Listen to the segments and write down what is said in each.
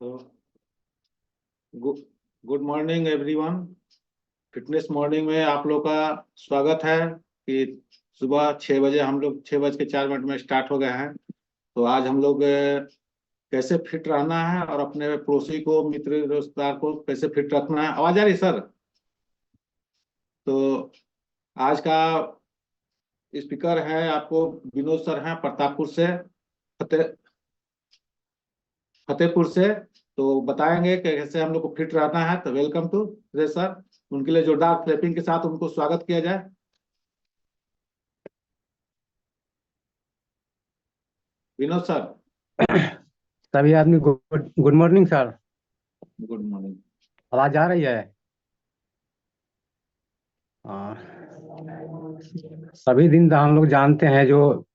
तो good morning everyone. Fitness morning में आप लोग का स्वागत है कि सुबह 6 बजे हम लोग 6:04 में स्टार्ट हो गए हैं। तो आज हम लोग कैसे फिट रहना है और अपने पड़ोसी को, मित्र दोस्तदार को कैसे फिट रखना है। आवाज आ रही सर? तो आज का स्पीकर है आपको विनोद सर हैं, प्रतापपुर से, फतेहपुर से। तो बताएंगे कि कैसे हम लोग को फिट रहना है। तो वेलकम टू सर। उनके लिए जोरदार क्लैपिंग के साथ उनको स्वागत किया जाए। विनोद सर। सभी आदमी good morning sir. Good morning. आवाज आ रही है? हाँ। सभी दिन हम लोग जानते हैं जो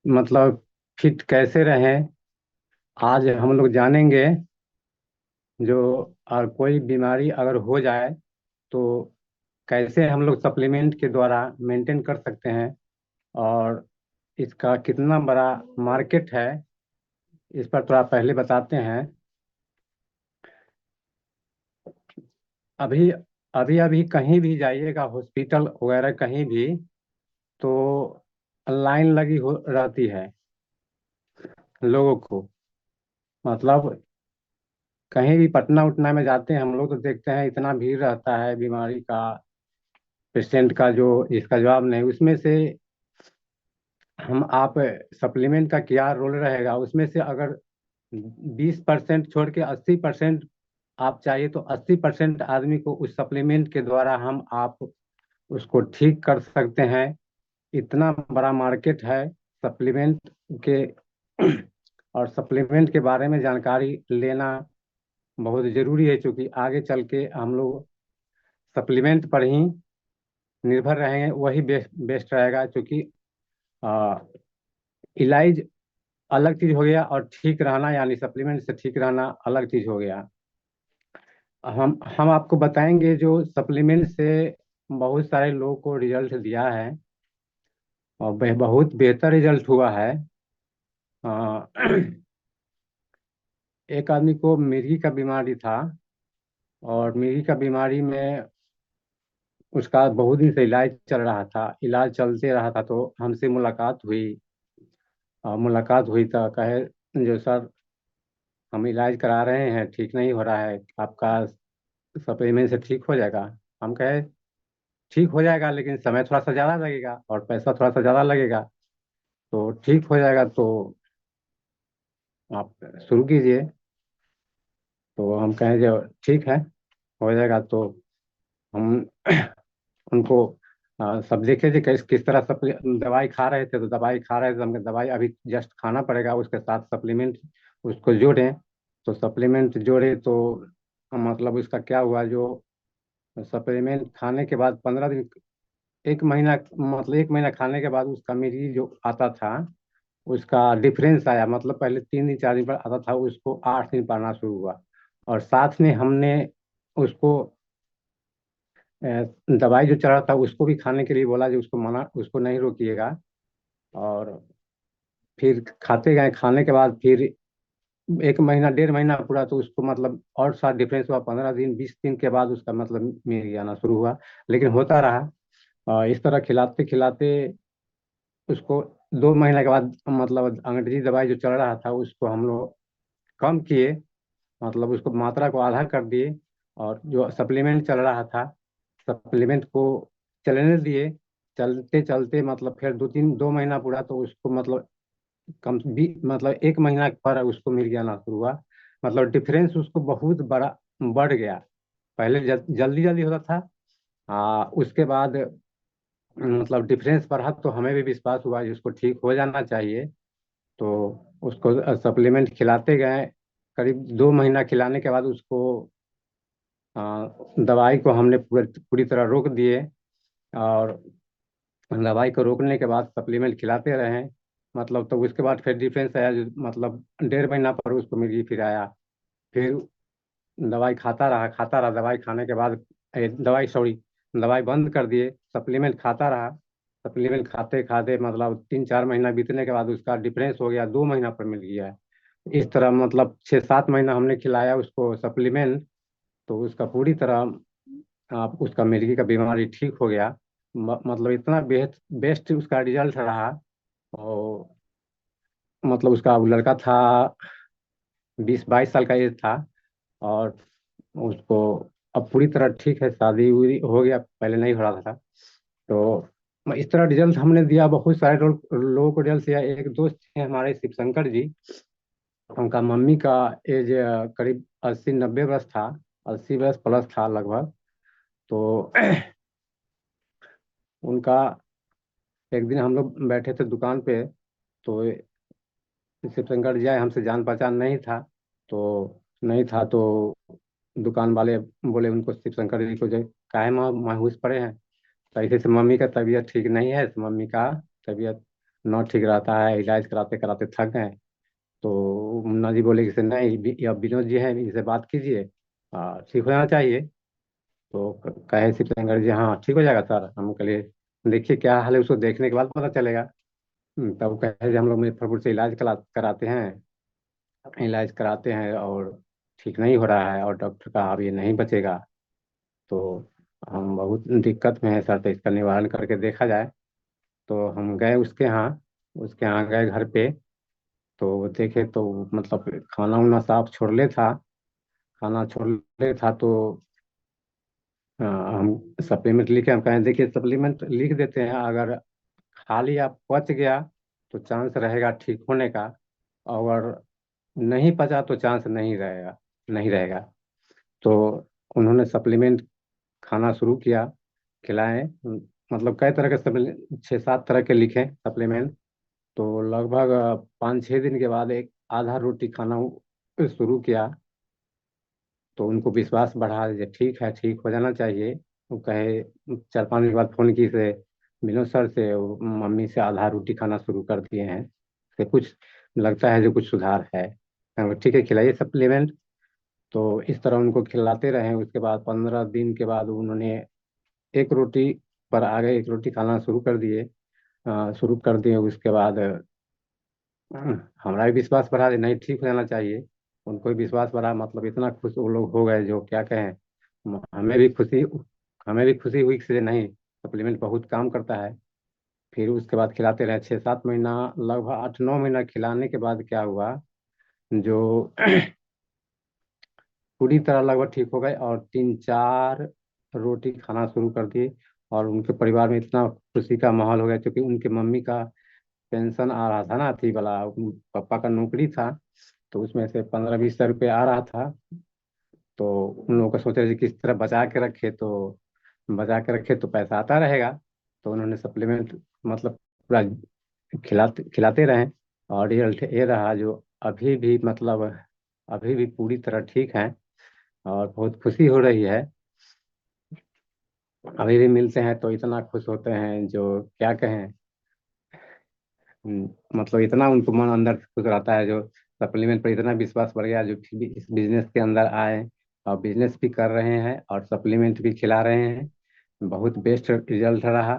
मतलब फिट कैसे रहें। आज हम लोग जानेंगे जो और कोई बीमारी अगर हो जाए तो कैसे हम लोग सप्लीमेंट के द्वारा मेंटेन कर सकते हैं और इसका कितना बड़ा मार्केट है, इस पर थोड़ा पहले बताते हैं। अभी अभी अभी कहीं भी जाइएगा, हॉस्पिटल वगैरह कहीं भी, तो लाइन लगी हो रहती है लोगों को। मतलब कहीं भी पटना उटना में जाते हैं हम लोग तो देखते हैं इतना भीड़ रहता है बीमारी का, पेशेंट का, जो इसका जवाब नहीं। उसमें से हम आप सप्लीमेंट का क्या रोल रहेगा उसमें से, अगर 20% छोड़ के 80% आप चाहिए तो 80% आदमी को उस सप्लीमेंट के द्वारा हम आप उसको ठीक कर सकते हैं। इतना बड़ा मार्केट है सप्लीमेंट के। और सप्लीमेंट के बारे में जानकारी लेना बहुत ज़रूरी है, क्योंकि आगे चल के हम लोग सप्लीमेंट पर ही निर्भर रहेंगे, वही बेस्ट बेस्ट रहेगा। क्योंकि आ, इलाज अलग चीज़ हो गया और ठीक रहना यानी सप्लीमेंट से ठीक रहना अलग चीज़ हो गया। हम आपको बताएंगे जो सप्लीमेंट से बहुत सारे लोगों को रिजल्ट दिया है और बहुत बेहतर रिजल्ट हुआ है। आ, एक आदमी को मिर्गी का बीमारी था और मिर्गी का बीमारी में उसका बहुत दिन से इलाज चल रहा था। इलाज चलते रहा था तो हमसे मुलाकात हुई। मुलाकात हुई तो कहे जो सर हम इलाज करा रहे हैं, ठीक नहीं हो रहा है, आपका सप्लीमेंट से ठीक हो जाएगा। हम कहे ठीक हो जाएगा लेकिन समय थोड़ा सा ज़्यादा लगेगा और पैसा थोड़ा सा ज़्यादा लगेगा। तो ठीक हो जाएगा तो आप शुरू कीजिए। तो हम कहें जो ठीक है हो जाएगा। तो हम उनको सब देखे थे किस तरह दवाई खा रहे थे। तो दवाई खा रहे थे तो हमने दवाई अभी जस्ट खाना पड़ेगा, उसके साथ सप्लीमेंट उसको जोड़ें। तो सप्लीमेंट जोड़े तो मतलब उसका क्या हुआ, जो सप्लीमेंट खाने के बाद 15 दिन, 1 महीना, मतलब 1 महीना खाने के बाद उसका मिर्गी जो आता था उसका डिफरेंस आया। मतलब पहले 3 दिन 4 दिन पर आता था, उसको 8 दिन पर आना शुरू हुआ। और साथ में हमने उसको दवाई जो चला था उसको भी खाने के लिए बोला, जो उसको मना, उसको नहीं रोकिएगा। और फिर खाते गए, खाने के बाद फिर 1 महीना 1.5 महीना पूरा तो उसको मतलब और साथ डिफरेंस हुआ। 15 दिन 20 दिन के बाद उसका मतलब मिर्गी आना शुरू हुआ। लेकिन होता रहा। इस तरह खिलाते खिलाते उसको 2 महीने के बाद मतलब अंग्रेजी दवाई जो चल रहा था उसको हम लोग कम किए, मतलब उसको मात्रा को आधा कर दिए। और जो सप्लीमेंट चल रहा था सप्लीमेंट को चलने दिए। चलते चलते मतलब फिर 2 महीना पूरा तो उसको मतलब मतलब 1 महीना पर उसको मिल गया ना शुरू हुआ। मतलब डिफरेंस उसको बहुत बड़ा बढ़ गया। पहले जल्दी जल्दी होता था। उसके बाद मतलब डिफरेंस बढ़ा तो हमें भी विश्वास हुआ कि उसको ठीक हो जाना चाहिए। तो उसको सप्लीमेंट खिलाते गए। करीब 2 महीना खिलाने के बाद उसको दवाई को हमने पूरी तरह रोक दिए। और दवाई को रोकने के बाद सप्लीमेंट खिलाते रहे। मतलब तो उसके बाद फिर डिफरेंस आया, जो मतलब 1.5 महीना पर उसको मिर्गी फिर आया। फिर दवाई खाता रहा। दवाई खाने के बाद दवाई बंद कर दिए, सप्लीमेंट खाता रहा। सप्लीमेंट खाते खाते मतलब 3 4 महीना बीतने के बाद उसका डिफरेंस हो गया, 2 महीना पर मिल गया है। इस तरह मतलब 6-7 महीना हमने खिलाया उसको सप्लीमेंट, तो उसका पूरी तरह आप उसका मिर्गी का बीमारी ठीक हो गया। मतलब इतना बेस्ट उसका रिजल्ट रहा। और मतलब उसका वो लड़का था, 20-22 साल का एज था। और उसको अब पूरी तरह ठीक है, शादी उदी हो गया, पहले नहीं हो रहा था। तो इस तरह रिजल्ट हमने दिया, बहुत सारे लोगों को रिजल्ट दिया। एक दोस्त थे हमारे शिवशंकर जी, उनका मम्मी का एज करीब 80-90 वर्ष था, 80 वर्ष प्लस था लगभग। तो उनका एक दिन हम लोग बैठे थे दुकान पे, तो शिवशंकर जी आए, हमसे जान पहचान नहीं था। तो नहीं था तो दुकान वाले बोले उनको, शिवशंकर जी को, जो काहे मायूस पड़े हैं। तो ऐसे से मम्मी का तबीयत ठीक नहीं है, तो मम्मी का तबीयत न ठीक रहता है, इलाज कराते कराते थक गए। तो मुन्ना जी बोले कि से नहीं, अब विनोद जी हैं, इनसे बात कीजिए, ठीक हो जाना चाहिए। तो कहे शिवशंकर जी, हाँ ठीक हो जाएगा सर। हम कहे देखिए क्या हाल है, उसको देखने के बाद पता चलेगा। तब कहे जी, हम लोग मुजफ्फरपुर से इलाज कराते हैं, इलाज कराते हैं और ठीक नहीं हो रहा है, और डॉक्टर कहा अब ये नहीं बचेगा। तो हम बहुत दिक्कत में है सर, तो इसका निवारण करके देखा जाए। तो हम गए उसके यहाँ गए घर पे। तो वो देखे तो मतलब खाना उना साफ छोड़ले था, खाना छोड़ले था। तो हम सप्लीमेंट लिखे, हम कहें देखिए सप्लीमेंट लिख देते हैं, अगर खा लिया पच गया तो चांस रहेगा ठीक होने का, और नहीं पचा तो चांस नहीं रहेगा। तो उन्होंने सप्लीमेंट खाना शुरू किया, खिलाएं। मतलब कई तरह के सप्लीमेंट, 6-7 तरह के लिखे सप्लीमेंट। तो लगभग 5-6 दिन के बाद एक आधा रोटी खाना शुरू किया। तो उनको विश्वास बढ़ा जे ठीक है, ठीक हो जाना चाहिए। वो कहे 4-5 दिन के बाद फोन की से, विनोद सर से वो मम्मी से आधा रोटी खाना शुरू कर दिए हैं, से कुछ लगता है जो कुछ सुधार है। मैंने कहा, ठीक है खिलाइए सप्लीमेंट। तो इस तरह उनको खिलाते रहे। उसके बाद 15 दिन के बाद उन्होंने एक रोटी पर आ गए, एक रोटी खाना शुरू कर दिए। उसके बाद हमारा भी विश्वास बढ़ा, नहीं ठीक हो जाना चाहिए। उनको भी विश्वास बढ़ा, मतलब इतना खुश वो लोग हो गए जो क्या कहें। म- हमें भी खुशी हमें भी खुशी हुई कि नहीं, सप्लीमेंट बहुत काम करता है। फिर उसके बाद खिलाते रहे 6-7 महीना, लगभग 8-9 महीना खिलाने के बाद क्या हुआ, जो पूरी तरह लगभग ठीक हो गए और 3-4 रोटी खाना शुरू कर दिए। और उनके परिवार में इतना खुशी का माहौल हो गया, क्योंकि उनके मम्मी का पेंशन आ रहा था ना, थी वाला, पापा का नौकरी था। तो उसमें से 15-20 हज़ार रुपये आ रहा था। तो उन लोगों को सोच रहे थे किस तरह बचा के रखे तो पैसा आता रहेगा। तो उन्होंने सप्लीमेंट मतलब पूरा खिलाते रहे। और रिजल्ट ये रहा, जो अभी भी मतलब अभी भी पूरी तरह ठीक है, और बहुत खुशी हो रही है। अभी भी मिलते हैं तो इतना खुश होते हैं जो क्या कहें। मतलब इतना उनको मन अंदर से खुश रहता है, जो सप्लीमेंट पर इतना विश्वास बढ़ गया, जो फिर भी इस बिजनेस के अंदर आए और बिजनेस भी कर रहे हैं और सप्लीमेंट भी खिला रहे हैं। बहुत बेस्ट रिजल्ट रहा।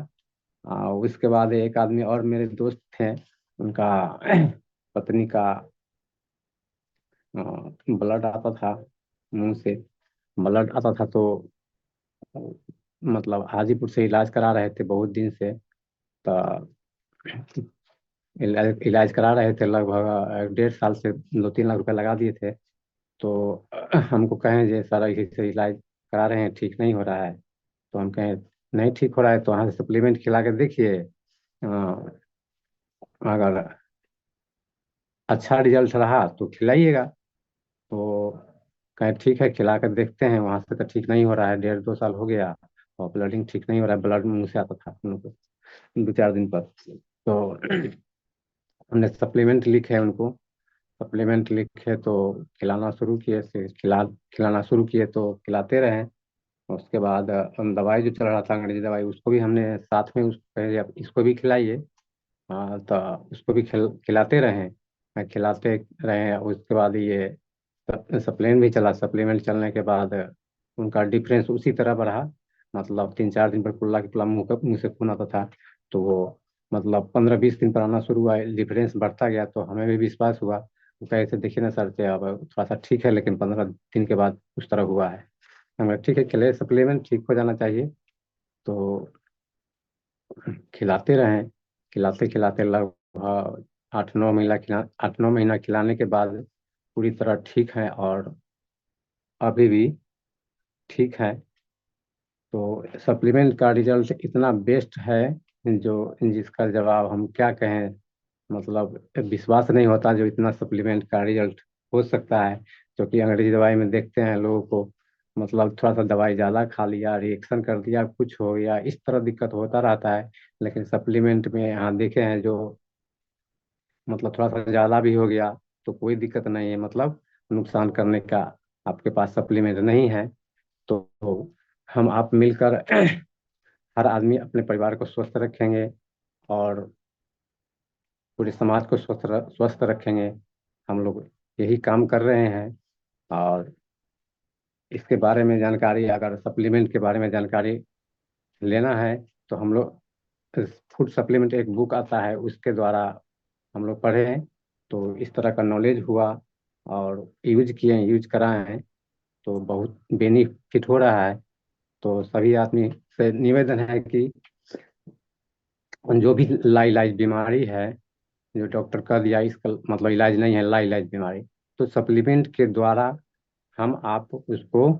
उसके बाद एक आदमी और मेरे दोस्त थे, उनका पत्नी का ब्लड आता था, मुंह से ब्लड आता था। तो मतलब हाजीपुर से इलाज करा रहे थे बहुत दिन से। तो इलाज करा रहे थे, लगभग 1.5 साल से 2-3 लाख रुपए लगा दिए थे। तो हमको कहें जे सर इसी से इलाज करा रहे हैं, ठीक नहीं हो रहा है। तो हम कहें नहीं ठीक हो रहा है तो वहाँ से सप्लीमेंट खिला के देखिए, अगर अच्छा रिजल्ट रहा तो खिलाइएगा। तो कहें ठीक है खिला कर देखते हैं। वहाँ से तो ठीक नहीं हो रहा है, 1.5-2 साल हो गया, और ब्लडिंग ठीक नहीं हो रहा है, ब्लड मुंह से आता था हम लोग को 2-4 दिन पर। तो हमने सप्लीमेंट लिखे उनको, सप्लीमेंट लिखे तो खिलाना शुरू किए, से खिलाना शुरू किए तो खिलाते रहे। उसके बाद हम दवाई जो चल रहा था, अंग्रेजी दवाई, उसको भी हमने साथ में उसको कहे अब इसको भी खिलाइए। तो उसको भी खिलाते रहे, खिलाते रहे। उसके बाद ये सप्लीमेंट भी चला, सप्लीमेंट चलने के बाद उनका डिफरेंस उसी तरह बढ़ा। मतलब 3-4 दिन पर कुल्ला की कुल्ला मुंह से खून आता था। तो वो मतलब 15-20 दिन पर आना शुरू हुआ, डिफरेंस बढ़ता गया। तो हमें भी विश्वास हुआ, कैसे देखिए ना सर से अब थोड़ा सा ठीक है, लेकिन 15 दिन के बाद उस तरह हुआ है। हमें ठीक है, खिले सप्लीमेंट ठीक हो जाना चाहिए। तो खिलाते रहें, खिलाते खिलाते लगभग 8-9 महीना 8-9 महीना खिलाने के बाद पूरी तरह ठीक है, और अभी भी ठीक है। तो सप्लीमेंट का रिजल्ट इतना बेस्ट है, जो जिसका जवाब हम क्या कहें, मतलब विश्वास नहीं होता जो इतना सप्लीमेंट का रिजल्ट हो सकता है। क्योंकि अंग्रेजी दवाई में देखते हैं लोगों को, मतलब थोड़ा सा दवाई ज़्यादा खा लिया, रिएक्शन कर दिया, कुछ हो गया, इस तरह दिक्कत होता रहता है। लेकिन सप्लीमेंट में यहाँ देखे हैं जो, मतलब थोड़ा सा ज़्यादा भी हो गया तो कोई दिक्कत नहीं है, मतलब नुकसान करने का आपके पास सप्लीमेंट नहीं है। तो हम आप मिलकर हर आदमी अपने परिवार को स्वस्थ रखेंगे, और पूरे समाज को स्वस्थ रखेंगे। हम लोग यही काम कर रहे हैं। और इसके बारे में जानकारी, अगर सप्लीमेंट के बारे में जानकारी लेना है तो हम लोग फूड सप्लीमेंट एक बुक आता है, उसके द्वारा हम लोग पढ़े हैं। तो इस तरह का नॉलेज हुआ, और यूज किए, यूज कराए हैं, तो बहुत बेनिफिट हो रहा है। तो सभी आदमी से निवेदन है कि जो भी लाइलाज बीमारी है, जो डॉक्टर कर दिया इसका मतलब इलाज नहीं है, लाइलाज बीमारी, तो सप्लीमेंट के द्वारा हम आप उसको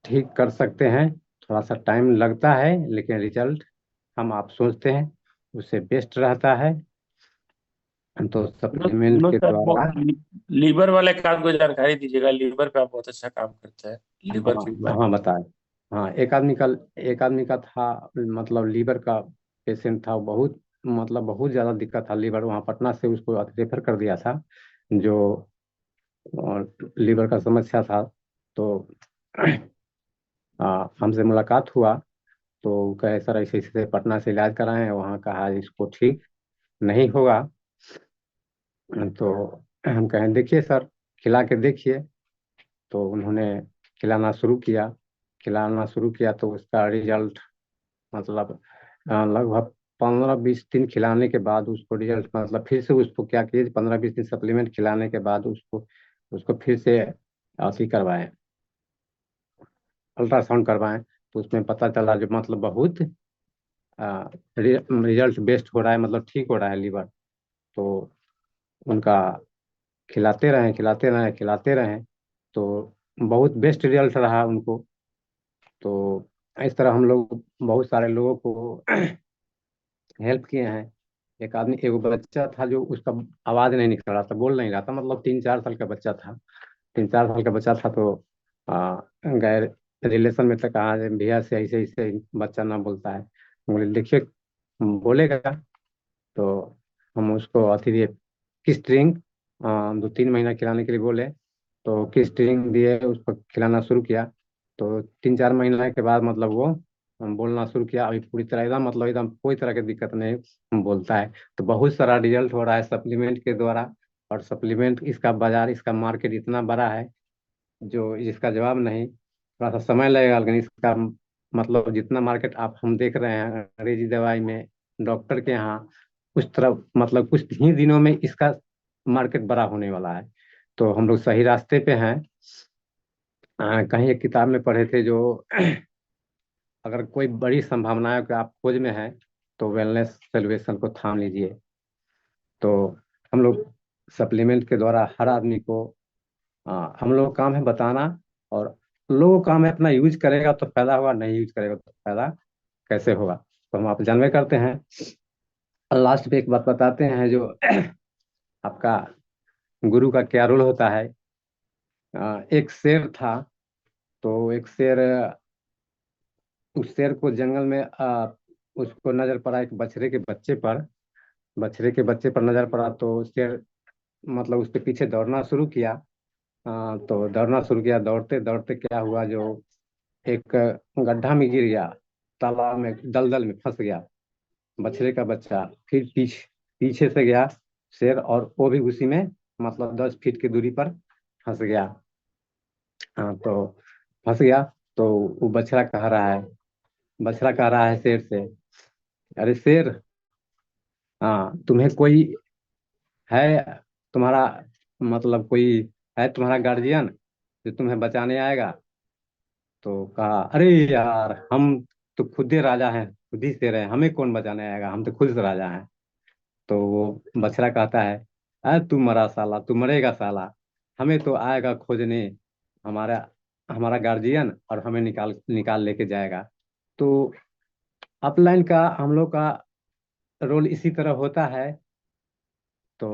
ठीक कर सकते हैं। थोड़ा सा टाइम लगता है, लेकिन रिजल्ट हम आप सोचते हैं उससे बेस्ट रहता है। तो नो सप्लीमेंट नो के सर, वो द्वारा। लीवर वाले काम को जानकारी दीजिएगा। लीवर पे आप बहुत अच्छा काम करते हैं, लीवर हाँ की बीमारी। हाँ बताएं। हाँ, एक आदमी का था, मतलब लीवर का पेशेंट था, बहुत मतलब बहुत ज़्यादा दिक्कत था लीवर, वहाँ पटना से उसको रेफर कर दिया था, जो लीवर का समस्या था। तो हमसे मुलाकात हुआ, तो कहे सर ऐसे ऐसे पटना से इलाज कराए हैं, वहाँ कहा इसको ठीक नहीं होगा। तो हम कहें देखिए सर, खिला के देखिए। तो उन्होंने खिलाना शुरू किया, खिलाना शुरू किया तो उसका रिजल्ट, मतलब लगभग 15-20 दिन खिलाने के बाद उसको रिजल्ट, मतलब फिर से उसको क्या किए, 15-20 दिन सप्लीमेंट खिलाने के बाद उसको उसको फिर से अथी करवाएं, अल्ट्रासाउंड करवाएं। तो उसमें पता चला जो मतलब बहुत रिजल्ट बेस्ट हो रहा है, मतलब ठीक हो रहा है लीवर। तो उनका खिलाते रहें, खिलाते रहें, खिलाते रहें, तो बहुत बेस्ट रिजल्ट रहा उनको। तो इस तरह हम लोग बहुत सारे लोगों को हेल्प किए हैं। एक आदमी, एक बच्चा था जो उसका आवाज़ नहीं निकल रहा था, बोल नहीं रहा था, मतलब 3-4 साल का बच्चा था। 3-4 साल का बच्चा था, तो गए रिलेशन में, तो कहा भैया से ऐसे ऐसे बच्चा ना बोलता है। बोले देखिए बोलेगा। तो हम उसको अथी दिए, किस ड्रिंक 2-3 महीना खिलाने के लिए बोले। तो किस ड्रिंक दिए, उसको खिलाना शुरू किया। तो 3-4 महीने के बाद मतलब वो बोलना शुरू किया, अभी पूरी तरह एकदम, मतलब एकदम कोई तरह की दिक्कत नहीं बोलता है। तो बहुत सारा रिजल्ट हो रहा है सप्लीमेंट के द्वारा। और सप्लीमेंट, इसका बाजार, इसका मार्केट इतना बड़ा है जो इसका जवाब नहीं, थोड़ा सा समय लगेगा, लेकिन इसका मतलब जितना मार्केट आप हम देख रहे हैं अंग्रेजी दवाई में डॉक्टर के यहाँ, उस तरफ मतलब कुछ ही दिनों में इसका मार्केट बड़ा होने वाला है। तो हम लोग सही रास्ते पे हैं। कहीं एक किताब में पढ़े थे जो अगर कोई बड़ी संभावनाएं कि आप खोज में हैं, तो वेलनेस सेलिब्रेशन को थाम लीजिए। तो हम लोग सप्लीमेंट के द्वारा हर आदमी को, हम लोग का काम है बताना, और लोगों का काम है अपना यूज करेगा तो फायदा होगा, नहीं यूज करेगा तो फायदा कैसे होगा। तो हम आप जानवे करते हैं। लास्ट पे एक बात बताते हैं, जो आपका गुरु का क्या रोल होता है। एक शेर था, तो एक शेर, उस शेर को जंगल में उसको नजर पड़ा एक बछड़े के बच्चे पर, बछड़े के बच्चे पर नजर पड़ा, तो शेर मतलब उसके पीछे दौड़ना शुरू किया। तो दौड़ना शुरू किया, दौड़ते दौड़ते क्या हुआ, जो एक गड्ढा में गिर गया, तालाब में, दलदल में फंस गया बछड़े का बच्चा। फिर पीछे से गया शेर, और वो भी उसी में, मतलब 10 फीट की दूरी पर फंस गया। तो फंस गया। तो वो बछड़ा कह रहा है, बछड़ा कह रहा है शेर से, अरे शेर, तुम्हें कोई है तुम्हारा मतलब कोई है तुम्हारा गार्जियन जो तुम्हें बचाने आएगा, तो कहा अरे यार हम तो खुद ही राजा हैं, खुद ही शेर हैं, हमें कौन बचाने आएगा, हम तो खुद से राजा हैं। तो वो बछड़ा कहता है अरे तू मरा साला, तू मरेगा साला, हमें तो आएगा खोजने हमारा हमारा गार्जियन, और हमें निकाल निकाल लेके जाएगा। तो अपलाइन का हम लोग का रोल इसी तरह होता है। तो